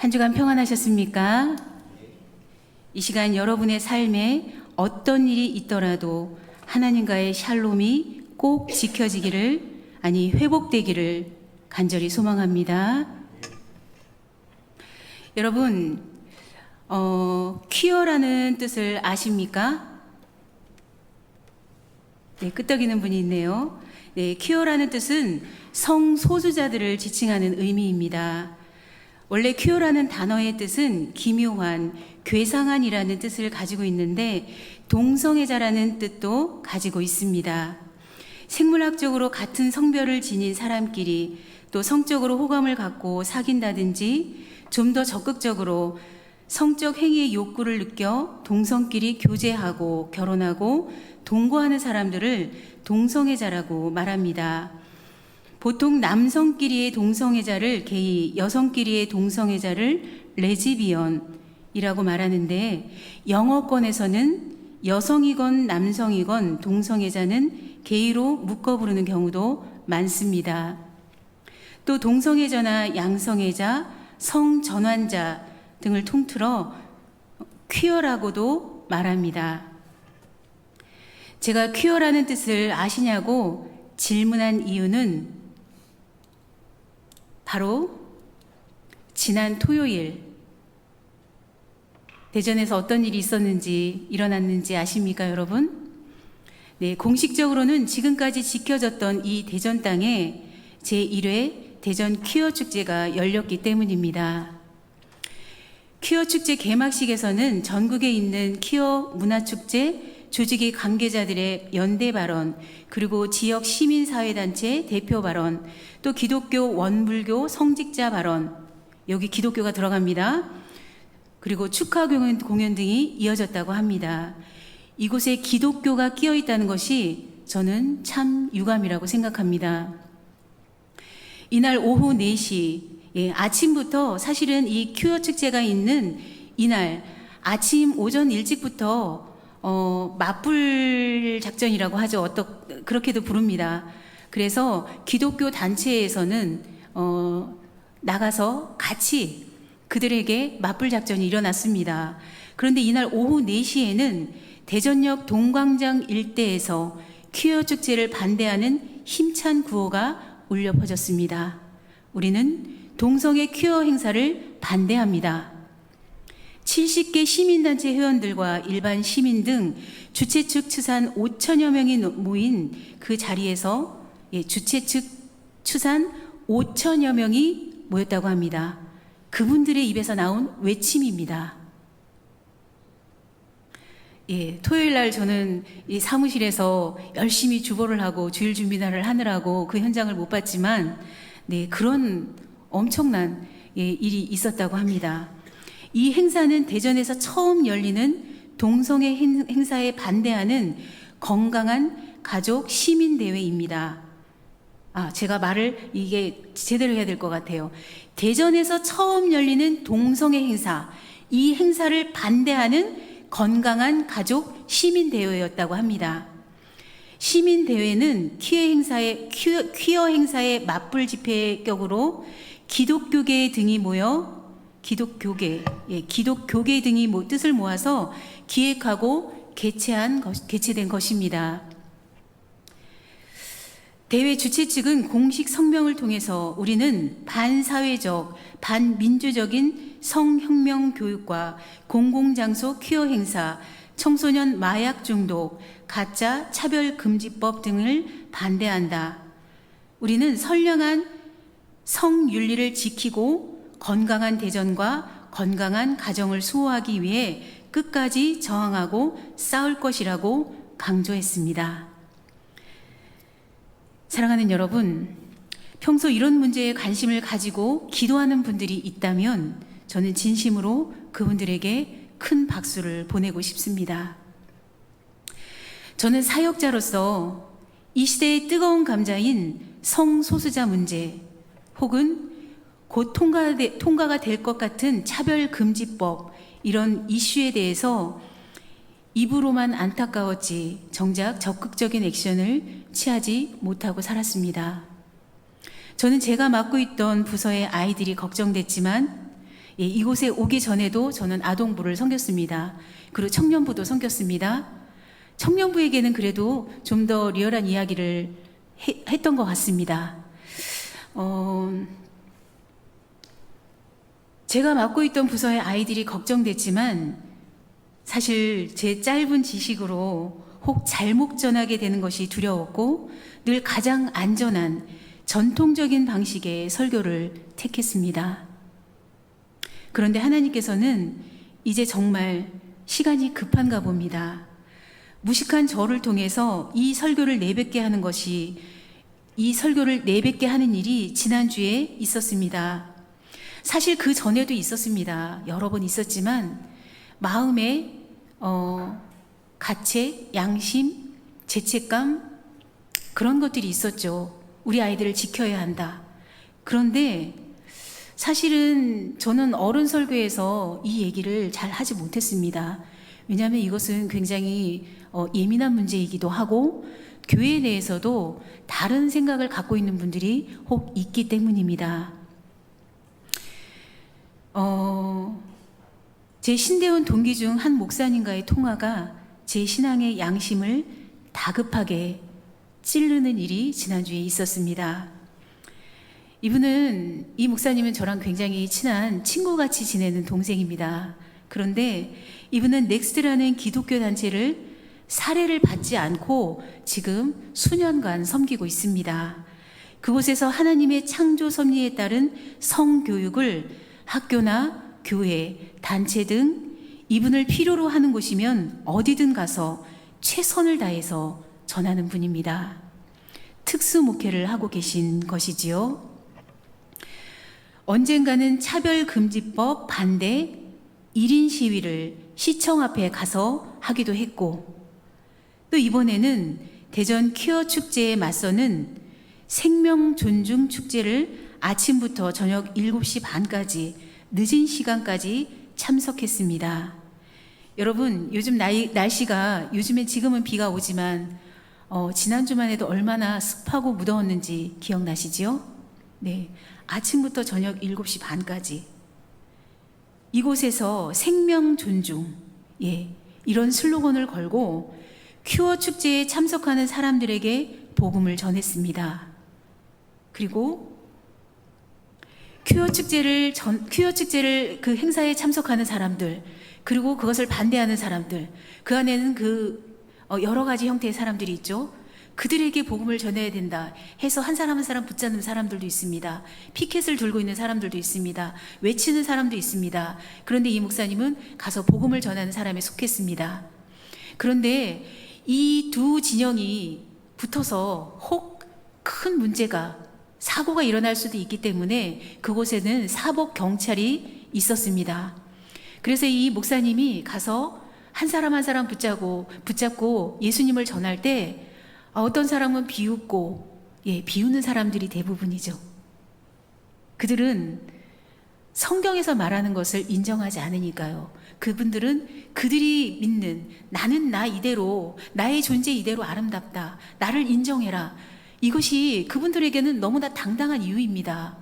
한 주간 평안하셨습니까? 이 시간 여러분의 삶에 어떤 일이 있더라도 하나님과의 샬롬이 꼭 지켜지기를, 아니 회복되기를 간절히 소망합니다. 여러분, 퀴어라는 뜻을 아십니까? 네, 끄떡이는 분이 있네요. 네, 퀴어라는 뜻은 성소수자들을 지칭하는 의미입니다. 원래 퀴어라는 단어의 뜻은 기묘한, 괴상한이라는 뜻을 가지고 있는데 동성애자라는 뜻도 가지고 있습니다. 생물학적으로 같은 성별을 지닌 사람끼리 또 성적으로 호감을 갖고 사귄다든지 좀 더 적극적으로 성적 행위의 욕구를 느껴 동성끼리 교제하고 결혼하고 동거하는 사람들을 동성애자라고 말합니다. 보통 남성끼리의 동성애자를 게이, 여성끼리의 동성애자를 레즈비언이라고 말하는데 영어권에서는 여성이건 남성이건 동성애자는 게이로 묶어 부르는 경우도 많습니다. 또 동성애자나 양성애자, 성전환자 등을 통틀어 퀴어라고도 말합니다. 제가 퀴어라는 뜻을 아시냐고 질문한 이유는 바로 지난 토요일 대전에서 어떤 일이 있었는지 일어났는지 아십니까, 여러분? 네, 공식적으로는 지금까지 지켜졌던 이 대전 땅에 제1회 대전 퀴어 축제가 열렸기 때문입니다. 퀴어 축제 개막식에서는 전국에 있는 퀴어 문화축제 조직의 관계자들의 연대 발언, 그리고 지역 시민사회단체 대표 발언, 또 기독교 원불교 성직자 발언, 여기 기독교가 들어갑니다. 그리고 축하 공연 등이 이어졌다고 합니다. 이곳에 기독교가 끼어 있다는 것이 저는 참 유감이라고 생각합니다. 이날 오후 4시, 아침부터 사실은 이 퀴어 축제가 있는 이날 아침 오전 일찍부터 맞불 작전이라고 하죠. 그렇게도 부릅니다. 그래서 기독교 단체에서는 나가서 같이 그들에게 맞불 작전이 일어났습니다. 그런데 이날 오후 4시에는 대전역 동광장 일대에서 퀴어 축제를 반대하는 힘찬 구호가 울려 퍼졌습니다. 우리는 동성애 퀴어 행사를 반대합니다. 70개 시민단체 회원들과 일반 시민 등 주최 측 추산 5천여 명이 모인 그 자리에서 주최 측 추산 5천여 명이 모였다고 합니다. 그분들의 입에서 나온 외침입니다. 토요일 날 저는 이 사무실에서 열심히 주보를 하고 주일 준비날을 하느라고 그 현장을 못 봤지만 그런 엄청난 일이 있었다고 합니다. 이 행사는 대전에서 처음 열리는 동성애 행사에 반대하는 건강한 가족 시민대회입니다. 제가 말을 이게 제대로 해야 될 것 같아요. 대전에서 처음 열리는 동성애 행사, 이 행사를 반대하는 건강한 가족 시민대회였다고 합니다. 시민대회는 퀴어 행사의 맞불 집회격으로 기독교계 등이 모여 기독교계 등이 뜻을 모아서 기획하고 개최된 것입니다. 대회 주최 측은 공식 성명을 통해서 우리는 반사회적, 반민주적인 성혁명 교육과 공공장소 퀴어 행사, 청소년 마약 중독, 가짜 차별금지법 등을 반대한다. 우리는 선량한 성윤리를 지키고 건강한 대전과 건강한 가정을 수호하기 위해 끝까지 저항하고 싸울 것이라고 강조했습니다. 사랑하는 여러분, 평소 이런 문제에 관심을 가지고 기도하는 분들이 있다면 저는 진심으로 그분들에게 큰 박수를 보내고 싶습니다. 저는 사역자로서 이 시대의 뜨거운 감자인 성소수자 문제 혹은 곧 통과가 될 것 같은 차별금지법, 이런 이슈에 대해서 입으로만 안타까웠지 정작 적극적인 액션을 취하지 못하고 살았습니다. 저는 제가 맡고 있던 부서의 아이들이 걱정됐지만 예, 이곳에 오기 전에도 저는 아동부를 섬겼습니다. 그리고 청년부도 섬겼습니다. 청년부에게는 그래도 좀 더 리얼한 이야기를 했던 것 같습니다. 제가 맡고 있던 부서의 아이들이 걱정됐지만 사실 제 짧은 지식으로 혹 잘못 전하게 되는 것이 두려웠고 늘 가장 안전한 전통적인 방식의 설교를 택했습니다. 그런데 하나님께서는 이제 정말 시간이 급한가 봅니다. 무식한 저를 통해서 이 설교를 내뱉게 하는 일이 지난주에 있었습니다. 사실 그 전에도 있었습니다. 여러 번 있었지만 마음에 가책, 양심, 죄책감 그런 것들이 있었죠. 우리 아이들을 지켜야 한다. 그런데 사실은 저는 어른 설교에서 이 얘기를 잘 하지 못했습니다. 왜냐하면 이것은 굉장히 예민한 문제이기도 하고 교회 내에서도 다른 생각을 갖고 있는 분들이 혹 있기 때문입니다. 제 신대원 동기 중 한 목사님과의 통화가 제 신앙의 양심을 다급하게 찌르는 일이 지난주에 있었습니다. 이 목사님은 저랑 굉장히 친한 친구같이 지내는 동생입니다. 그런데 이분은 넥스트라는 기독교 단체를 사례를 받지 않고 지금 수년간 섬기고 있습니다. 그곳에서 하나님의 창조 섭리에 따른 성교육을 학교나 교회, 단체 등 이분을 필요로 하는 곳이면 어디든 가서 최선을 다해서 전하는 분입니다. 특수 목회를 하고 계신 것이지요. 언젠가는 차별금지법 반대 1인 시위를 시청 앞에 가서 하기도 했고, 또 이번에는 대전 퀴어 축제에 맞서는 생명 존중 축제를 아침부터 저녁 7시 반까지 늦은 시간까지 참석했습니다. 여러분, 요즘 날씨가 지금은 비가 오지만 지난주만 해도 얼마나 습하고 무더웠는지 기억나시지요? 네, 아침부터 저녁 7시 반까지 이곳에서 생명 존중, 이런 슬로건을 걸고 큐어 축제에 참석하는 사람들에게 복음을 전했습니다. 그리고 큐어 축제를 그 행사에 참석하는 사람들, 그리고 그것을 반대하는 사람들, 그 안에는 여러 가지 형태의 사람들이 있죠. 그들에게 복음을 전해야 된다 해서 한 사람 한 사람 붙잡는 사람들도 있습니다. 피켓을 들고 있는 사람들도 있습니다. 외치는 사람도 있습니다. 그런데 이 목사님은 가서 복음을 전하는 사람에 속했습니다. 그런데 이 두 진영이 붙어서 혹 큰 사고가 일어날 수도 있기 때문에 그곳에는 사복 경찰이 있었습니다. 그래서 이 목사님이 가서 한 사람 한 사람 붙잡고 예수님을 전할 때 어떤 사람은 비웃고, 비웃는 사람들이 대부분이죠. 그들은 성경에서 말하는 것을 인정하지 않으니까요. 그분들은 그들이 믿는 나는 나 이대로, 나의 존재 이대로 아름답다, 나를 인정해라, 이것이 그분들에게는 너무나 당당한 이유입니다.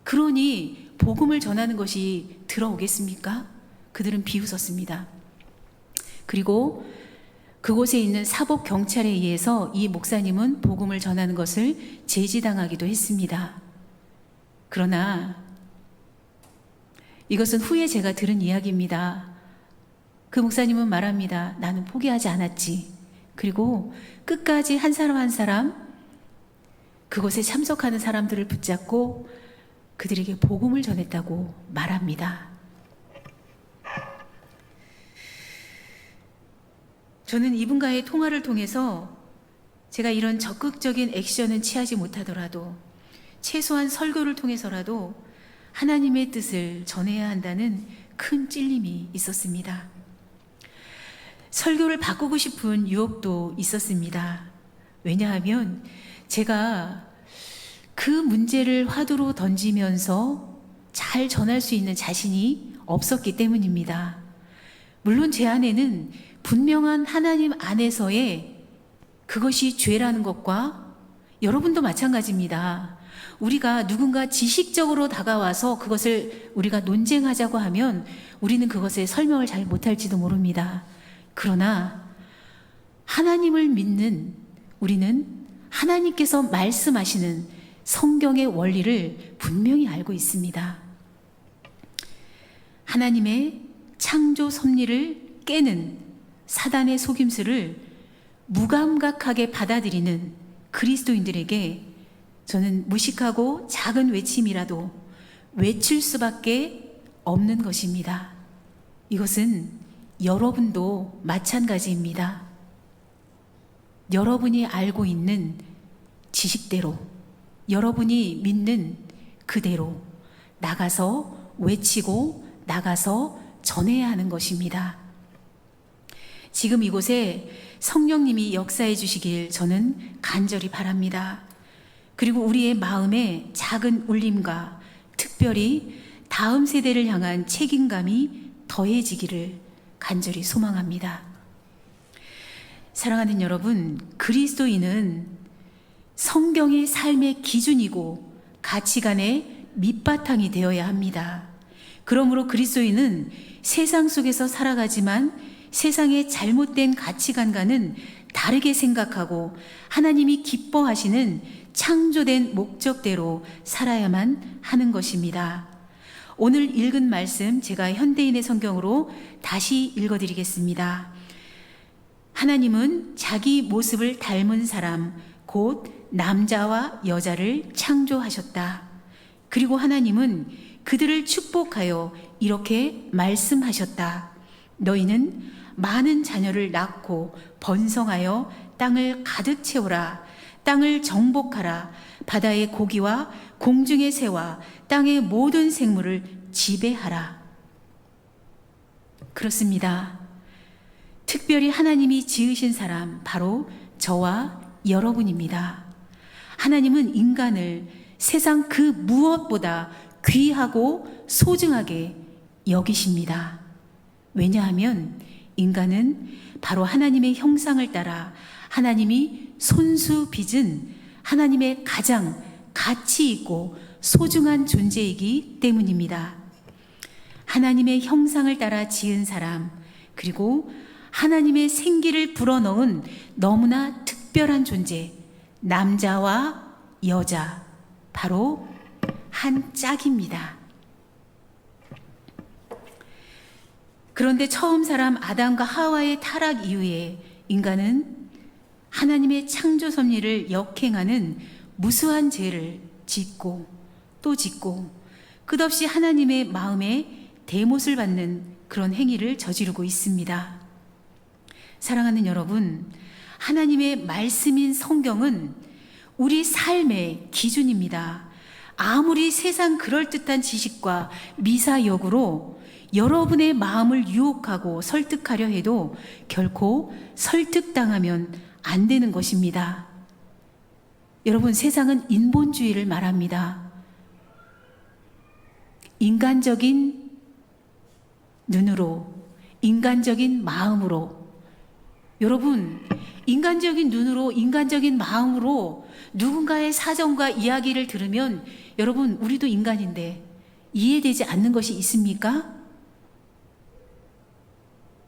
그러니 복음을 전하는 것이 들어오겠습니까? 그들은 비웃었습니다. 그리고 그곳에 있는 사복 경찰에 의해서 이 목사님은 복음을 전하는 것을 제지당하기도 했습니다. 그러나 이것은 후에 제가 들은 이야기입니다. 그 목사님은 말합니다. 나는 포기하지 않았지. 그리고 끝까지 한 사람 한 사람 그곳에 참석하는 사람들을 붙잡고 그들에게 복음을 전했다고 말합니다. 저는 이분과의 통화를 통해서 제가 이런 적극적인 액션은 취하지 못하더라도 최소한 설교를 통해서라도 하나님의 뜻을 전해야 한다는 큰 찔림이 있었습니다. 설교를 바꾸고 싶은 유혹도 있었습니다. 왜냐하면 제가 그 문제를 화두로 던지면서 잘 전할 수 있는 자신이 없었기 때문입니다. 물론 제 안에는 분명한 하나님 안에서의 그것이 죄라는 것과 여러분도 마찬가지입니다. 우리가 누군가 지식적으로 다가와서 그것을 우리가 논쟁하자고 하면 우리는 그것에 설명을 잘 못할지도 모릅니다. 그러나 하나님을 믿는 우리는 하나님께서 말씀하시는 성경의 원리를 분명히 알고 있습니다. 하나님의 창조 섭리를 깨는 사단의 속임수를 무감각하게 받아들이는 그리스도인들에게 저는 무식하고 작은 외침이라도 외칠 수밖에 없는 것입니다. 이것은 여러분도 마찬가지입니다. 여러분이 알고 있는 지식대로, 여러분이 믿는 그대로 나가서 외치고 나가서 전해야 하는 것입니다. 지금 이곳에 성령님이 역사해 주시길 저는 간절히 바랍니다. 그리고 우리의 마음에 작은 울림과 특별히 다음 세대를 향한 책임감이 더해지기를 간절히 소망합니다. 사랑하는 여러분, 그리스도인은 성경이 삶의 기준이고 가치관의 밑바탕이 되어야 합니다. 그러므로 그리스도인은 세상 속에서 살아가지만 세상의 잘못된 가치관과는 다르게 생각하고 하나님이 기뻐하시는 창조된 목적대로 살아야만 하는 것입니다. 오늘 읽은 말씀 제가 현대인의 성경으로 다시 읽어드리겠습니다. 하나님은 자기 모습을 닮은 사람, 곧 남자와 여자를 창조하셨다. 그리고 하나님은 그들을 축복하여 이렇게 말씀하셨다. 너희는 많은 자녀를 낳고 번성하여 땅을 가득 채우라. 땅을 정복하라. 바다의 고기와 공중의 새와 땅의 모든 생물을 지배하라. 그렇습니다. 특별히 하나님이 지으신 사람 바로 저와 여러분입니다. 하나님은 인간을 세상 그 무엇보다 귀하고 소중하게 여기십니다. 왜냐하면 인간은 바로 하나님의 형상을 따라 하나님이 손수 빚은 하나님의 가장 가치 있고 소중한 존재이기 때문입니다. 하나님의 형상을 따라 지은 사람, 그리고 하나님의 생기를 불어넣은 너무나 특별한 존재, 남자와 여자, 바로 한 짝입니다. 그런데 처음 사람 아담과 하와의 타락 이후에 인간은 하나님의 창조 섭리를 역행하는 무수한 죄를 짓고 또 짓고 끝없이 하나님의 마음에 대못을 받는 그런 행위를 저지르고 있습니다. 사랑하는 여러분, 하나님의 말씀인 성경은 우리 삶의 기준입니다. 아무리 세상 그럴듯한 지식과 미사역으로 여러분의 마음을 유혹하고 설득하려 해도 결코 설득당하면 안 되는 것입니다. 여러분, 세상은 인본주의를 말합니다. 인간적인 눈으로, 인간적인 마음으로, 여러분, 인간적인 눈으로, 인간적인 마음으로 누군가의 사정과 이야기를 들으면 여러분, 우리도 인간인데 이해되지 않는 것이 있습니까?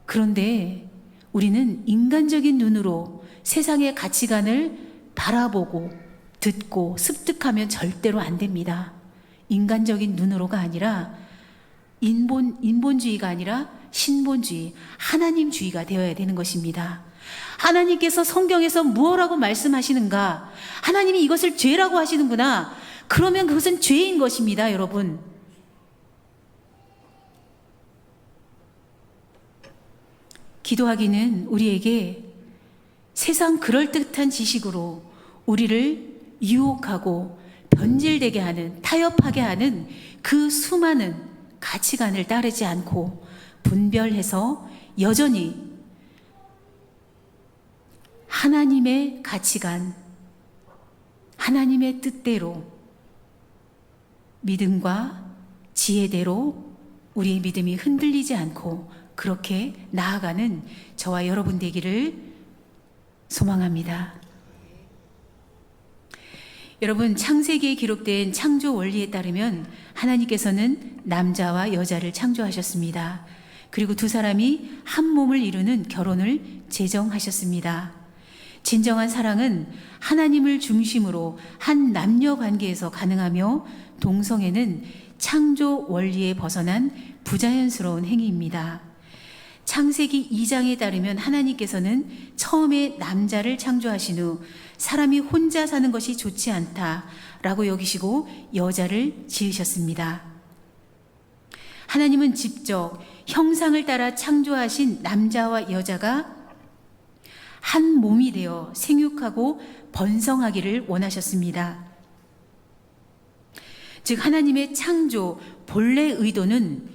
그런데 우리는 인간적인 눈으로 세상의 가치관을 바라보고 듣고 습득하면 절대로 안 됩니다. 인간적인 눈으로가 아니라 인본주의가 아니라 신본주의, 하나님주의가 되어야 되는 것입니다. 하나님께서 성경에서 무엇라고 말씀하시는가? 하나님이 이것을 죄라고 하시는구나. 그러면 그것은 죄인 것입니다, 여러분. 기도하기는 우리에게 세상 그럴듯한 지식으로 우리를 유혹하고 변질되게 하는, 타협하게 하는 그 수많은 가치관을 따르지 않고 분별해서 여전히 하나님의 가치관, 하나님의 뜻대로 믿음과 지혜대로 우리의 믿음이 흔들리지 않고 그렇게 나아가는 저와 여러분 되기를 소망합니다. 여러분, 창세기에 기록된 창조 원리에 따르면 하나님께서는 남자와 여자를 창조하셨습니다. 그리고 두 사람이 한 몸을 이루는 결혼을 제정하셨습니다. 진정한 사랑은 하나님을 중심으로 한 남녀 관계에서 가능하며, 동성애는 창조 원리에 벗어난 부자연스러운 행위입니다. 창세기 2장에 따르면 하나님께서는 처음에 남자를 창조하신 후 사람이 혼자 사는 것이 좋지 않다라고 여기시고 여자를 지으셨습니다. 하나님은 직접 형상을 따라 창조하신 남자와 여자가 한 몸이 되어 생육하고 번성하기를 원하셨습니다. 즉, 하나님의 창조 본래 의도는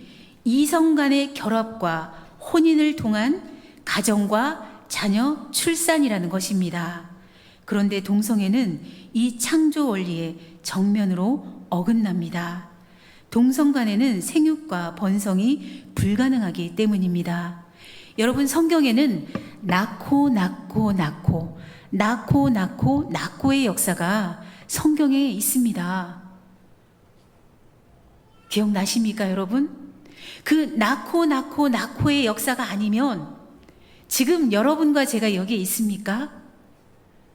이성 간의 결합과 혼인을 통한 가정과 자녀 출산이라는 것입니다. 그런데 동성애는 이 창조 원리에 정면으로 어긋납니다. 동성 간에는 생육과 번성이 불가능하기 때문입니다. 여러분, 성경에는 낳고의 역사가 성경에 있습니다. 기억나십니까, 여러분? 그 낳고의 역사가 아니면 지금 여러분과 제가 여기에 있습니까?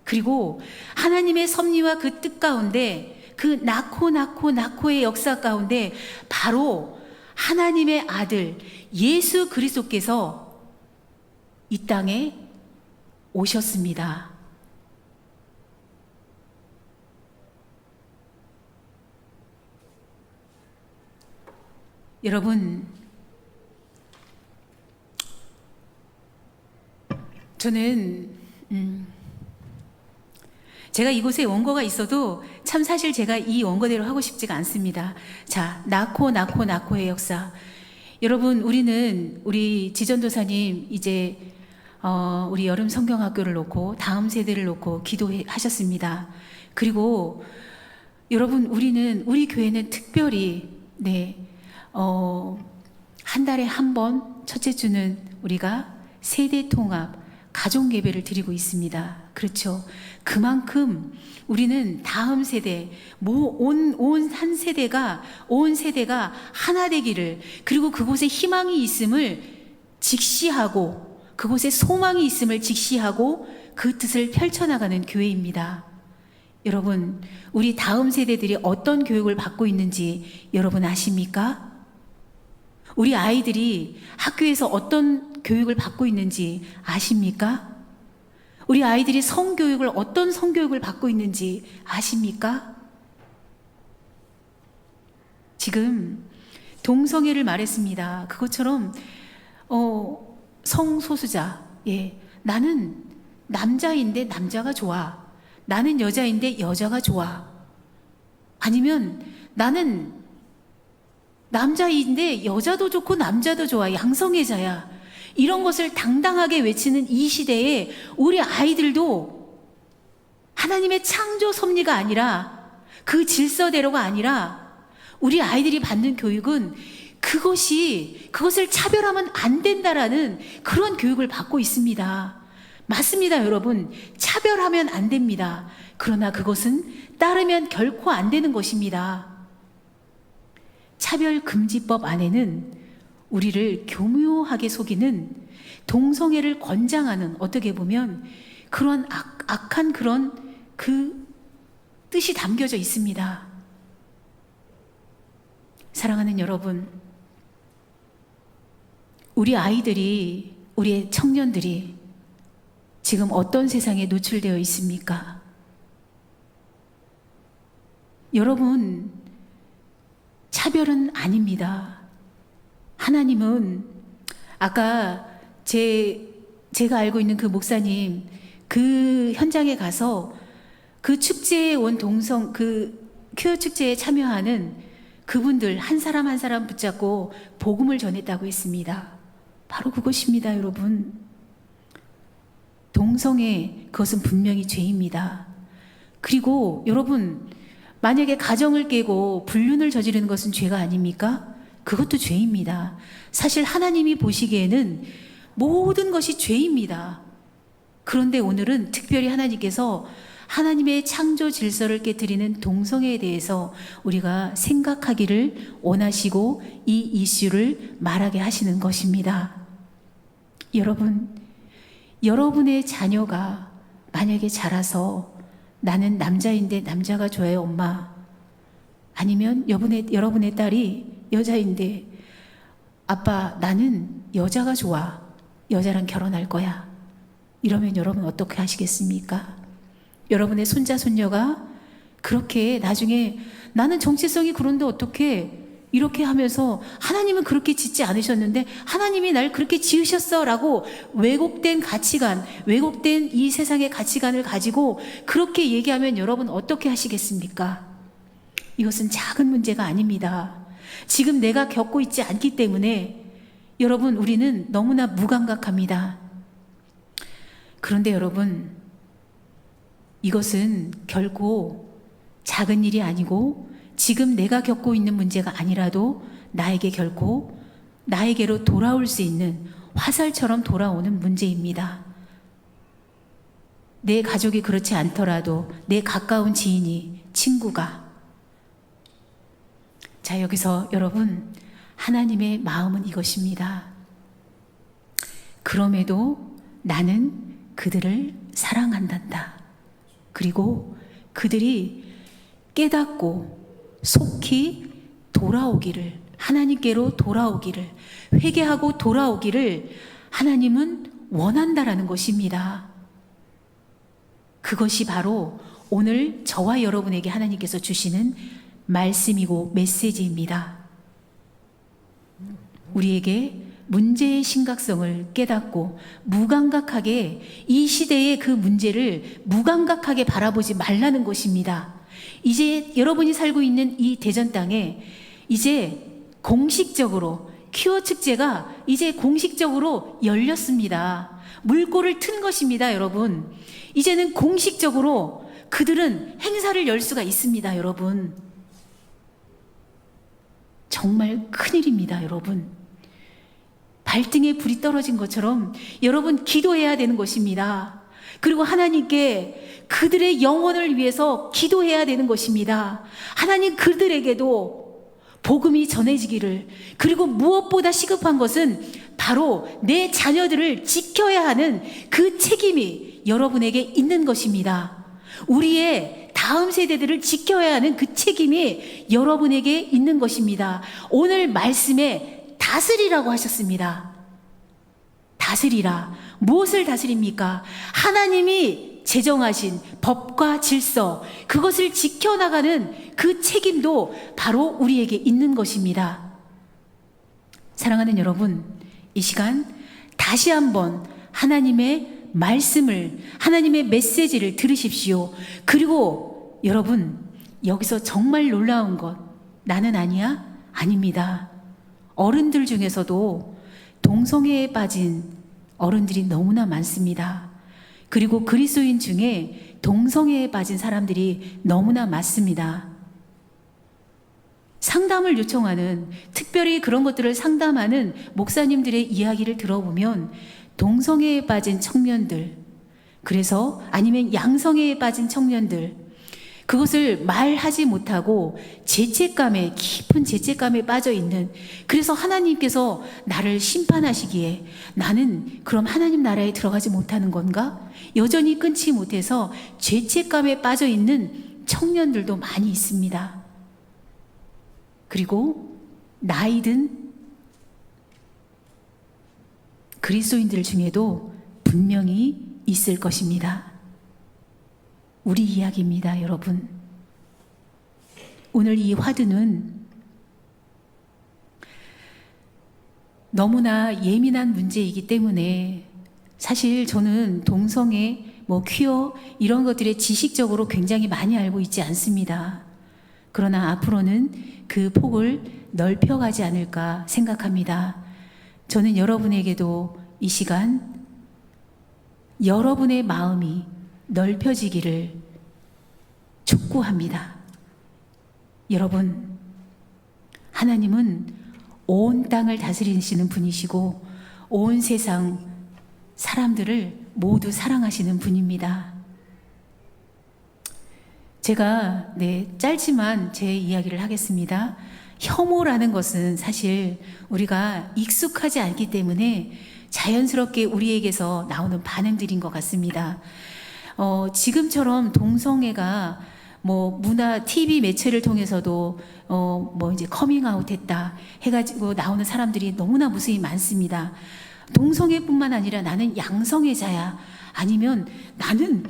그리고 하나님의 섭리와 그 뜻 가운데 그 낳고의 역사 가운데 바로 하나님의 아들 예수 그리스도께서 이 땅에 오셨습니다. 여러분, 저는 제가 이곳에 원고가 있어도 참 사실 제가 이 원고대로 하고 싶지가 않습니다. 자, 낳고의 역사. 여러분, 우리 지전도사님 이제 우리 여름 성경학교를 놓고 다음 세대를 놓고 기도하셨습니다. 그리고 여러분, 우리 교회는 특별히 한 달에 한 번 첫째 주는 우리가 세대 통합 가족 예배를 드리고 있습니다. 그렇죠. 그만큼 우리는 다음 세대, 온 세대가 하나 되기를, 그리고 그곳에 희망이 있음을 직시하고, 그곳에 소망이 있음을 직시하고 그 뜻을 펼쳐나가는 교회입니다. 여러분, 우리 다음 세대들이 어떤 교육을 받고 있는지 여러분 아십니까? 우리 아이들이 학교에서 어떤 교육을 받고 있는지 아십니까? 우리 아이들이 어떤 성교육을 받고 있는지 아십니까? 지금 동성애를 말했습니다. 그것처럼 성소수자, 나는 남자인데 남자가 좋아, 나는 여자인데 여자가 좋아, 아니면 나는 남자인데 여자도 좋고 남자도 좋아, 양성애자야, 이런 것을 당당하게 외치는 이 시대에 우리 아이들도 하나님의 창조 섭리가 아니라, 그 질서대로가 아니라, 우리 아이들이 받는 교육은 그것을 차별하면 안 된다라는 그런 교육을 받고 있습니다. 맞습니다, 여러분. 차별하면 안 됩니다. 그러나 그것은 따르면 결코 안 되는 것입니다. 차별금지법 안에는 우리를 교묘하게 속이는, 동성애를 권장하는, 어떻게 보면 그런 악한 그런 그 뜻이 담겨져 있습니다. 사랑하는 여러분, 우리 아이들이, 우리의 청년들이 지금 어떤 세상에 노출되어 있습니까? 여러분, 차별은 아닙니다. 하나님은 아까 제가 알고 있는 그 목사님, 그 현장에 가서 그 축제에 온 그 큐어 축제에 참여하는 그분들 한 사람 한 사람 붙잡고 복음을 전했다고 했습니다. 바로 그것입니다, 여러분. 동성애, 그것은 분명히 죄입니다. 그리고 여러분, 만약에 가정을 깨고 불륜을 저지르는 것은 죄가 아닙니까? 그것도 죄입니다. 사실 하나님이 보시기에는 모든 것이 죄입니다. 그런데 오늘은 특별히 하나님께서 하나님의 창조 질서를 깨뜨리는 동성애에 대해서 우리가 생각하기를 원하시고 이 이슈를 말하게 하시는 것입니다. 여러분, 여러분의 자녀가 만약에 자라서 나는 남자인데 남자가 좋아요, 엄마. 아니면 여러분의 딸이 여자인데 아빠, 나는 여자가 좋아. 여자랑 결혼할 거야. 이러면 여러분 어떻게 하시겠습니까? 여러분의 손자, 손녀가 그렇게 나중에 나는 정체성이 그런데 어떻게 이렇게 하면서 하나님은 그렇게 짓지 않으셨는데 하나님이 날 그렇게 지으셨어 라고 왜곡된 가치관, 왜곡된 이 세상의 가치관을 가지고 그렇게 얘기하면 여러분 어떻게 하시겠습니까? 이것은 작은 문제가 아닙니다. 지금 내가 겪고 있지 않기 때문에 여러분, 우리는 너무나 무감각합니다. 그런데 여러분, 이것은 결코 작은 일이 아니고 지금 내가 겪고 있는 문제가 아니라도 나에게 결코 나에게로 돌아올 수 있는 화살처럼 돌아오는 문제입니다. 내 가족이 그렇지 않더라도 내 가까운 지인이, 친구가. 자, 여기서 여러분, 하나님의 마음은 이것입니다. 그럼에도 나는 그들을 사랑한단다. 그리고 그들이 깨닫고 속히 돌아오기를, 하나님께로 돌아오기를, 회개하고 돌아오기를 하나님은 원한다라는 것입니다. 그것이 바로 오늘 저와 여러분에게 하나님께서 주시는 말씀이고 메시지입니다. 우리에게 문제의 심각성을 깨닫고 무감각하게 이 시대의 그 문제를 무감각하게 바라보지 말라는 것입니다. 이제 여러분이 살고 있는 이 대전 땅에 이제 공식적으로 퀴어 축제가 이제 공식적으로 열렸습니다. 물꼬를 튼 것입니다, 여러분. 이제는 공식적으로 그들은 행사를 열 수가 있습니다, 여러분. 정말 큰일입니다, 여러분. 발등에 불이 떨어진 것처럼 여러분 기도해야 되는 것입니다. 그리고 하나님께 그들의 영혼을 위해서 기도해야 되는 것입니다. 하나님, 그들에게도 복음이 전해지기를, 그리고 무엇보다 시급한 것은 바로 내 자녀들을 지켜야 하는 그 책임이 여러분에게 있는 것입니다. 우리의 다음 세대들을 지켜야 하는 그 책임이 여러분에게 있는 것입니다. 오늘 말씀에 다스리라고 하셨습니다. 다스리라. 무엇을 다스립니까? 하나님이 제정하신 법과 질서, 그것을 지켜나가는 그 책임도 바로 우리에게 있는 것입니다. 사랑하는 여러분, 이 시간 다시 한번 하나님의 말씀을, 하나님의 메시지를 들으십시오. 그리고 여러분, 여기서 정말 놀라운 것, 나는 아니야? 아닙니다. 어른들 중에서도 동성애에 빠진 어른들이 너무나 많습니다. 그리고 그리스도인 중에 동성애에 빠진 사람들이 너무나 많습니다. 상담을 요청하는, 특별히 그런 것들을 상담하는 목사님들의 이야기를 들어보면 동성애에 빠진 청년들, 그래서 아니면 양성애에 빠진 청년들, 그것을 말하지 못하고 죄책감에, 깊은 죄책감에 빠져 있는, 그래서 하나님께서 나를 심판하시기에 나는 그럼 하나님 나라에 들어가지 못하는 건가? 여전히 끊지 못해서 죄책감에 빠져 있는 청년들도 많이 있습니다. 그리고 나이든 그리스도인들 중에도 분명히 있을 것입니다. 우리 이야기입니다, 여러분. 오늘 이 화두는 너무나 예민한 문제이기 때문에 사실 저는 동성애, 퀴어 이런 것들에 지식적으로 굉장히 많이 알고 있지 않습니다. 그러나 앞으로는 그 폭을 넓혀가지 않을까 생각합니다. 저는 여러분에게도 이 시간 여러분의 마음이 넓혀지기를 촉구합니다. 여러분, 하나님은 온 땅을 다스리시는 분이시고 온 세상 사람들을 모두 사랑하시는 분입니다. 제가 짧지만 제 이야기를 하겠습니다. 혐오라는 것은 사실 우리가 익숙하지 않기 때문에 자연스럽게 우리에게서 나오는 반응들인 것 같습니다. 지금처럼 동성애가 문화, TV 매체를 통해서도 이제 커밍아웃 했다 해가지고 나오는 사람들이 너무나 무수히 많습니다. 동성애뿐만 아니라 나는 양성애자야. 아니면 나는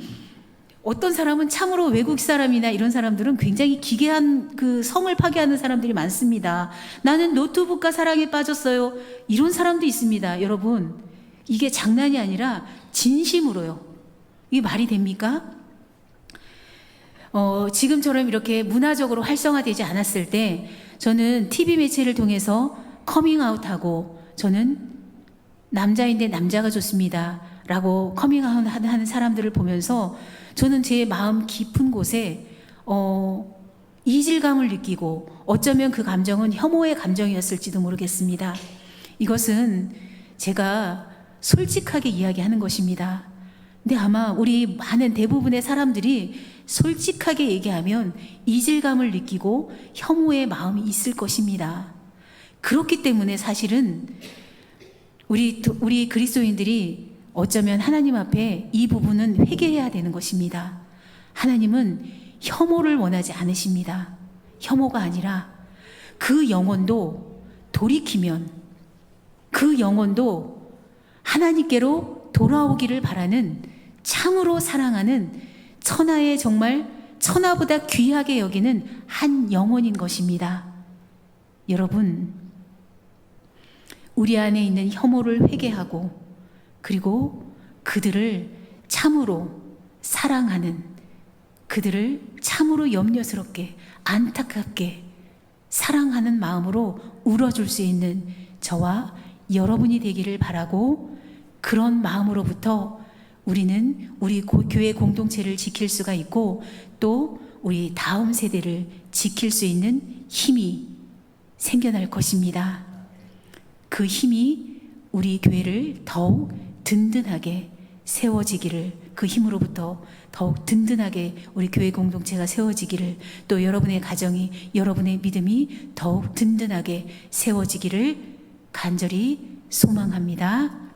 어떤 사람은 참으로 외국 사람이나 이런 사람들은 굉장히 기괴한 그 성을 파괴하는 사람들이 많습니다. 나는 노트북과 사랑에 빠졌어요. 이런 사람도 있습니다. 여러분, 이게 장난이 아니라 진심으로요. 이게 말이 됩니까? 지금처럼 이렇게 문화적으로 활성화되지 않았을 때 저는 TV 매체를 통해서 커밍아웃하고 저는 남자인데 남자가 좋습니다 라고 커밍아웃 하는 사람들을 보면서 저는 제 마음 깊은 곳에 이질감을 느끼고 어쩌면 그 감정은 혐오의 감정이었을지도 모르겠습니다. 이것은 제가 솔직하게 이야기하는 것입니다. 근데 아마 우리 많은 대부분의 사람들이 솔직하게 얘기하면 이질감을 느끼고 혐오의 마음이 있을 것입니다. 그렇기 때문에 사실은 우리 그리스도인들이 어쩌면 하나님 앞에 이 부분은 회개해야 되는 것입니다. 하나님은 혐오를 원하지 않으십니다. 혐오가 아니라 그 영혼도 돌이키면 그 영혼도 하나님께로 돌아오기를 바라는 참으로 사랑하는 천하의 정말 천하보다 귀하게 여기는 한 영혼인 것입니다. 여러분, 우리 안에 있는 혐오를 회개하고 그리고 그들을 참으로 사랑하는, 그들을 참으로 염려스럽게 안타깝게 사랑하는 마음으로 울어줄 수 있는 저와 여러분이 되기를 바라고, 그런 마음으로부터 우리는 우리 교회 공동체를 지킬 수가 있고 또 우리 다음 세대를 지킬 수 있는 힘이 생겨날 것입니다. 그 힘이 우리 교회를 더욱 든든하게 세워지기를, 그 힘으로부터 더욱 든든하게 우리 교회 공동체가 세워지기를, 또 여러분의 가정이, 여러분의 믿음이 더욱 든든하게 세워지기를 간절히 소망합니다.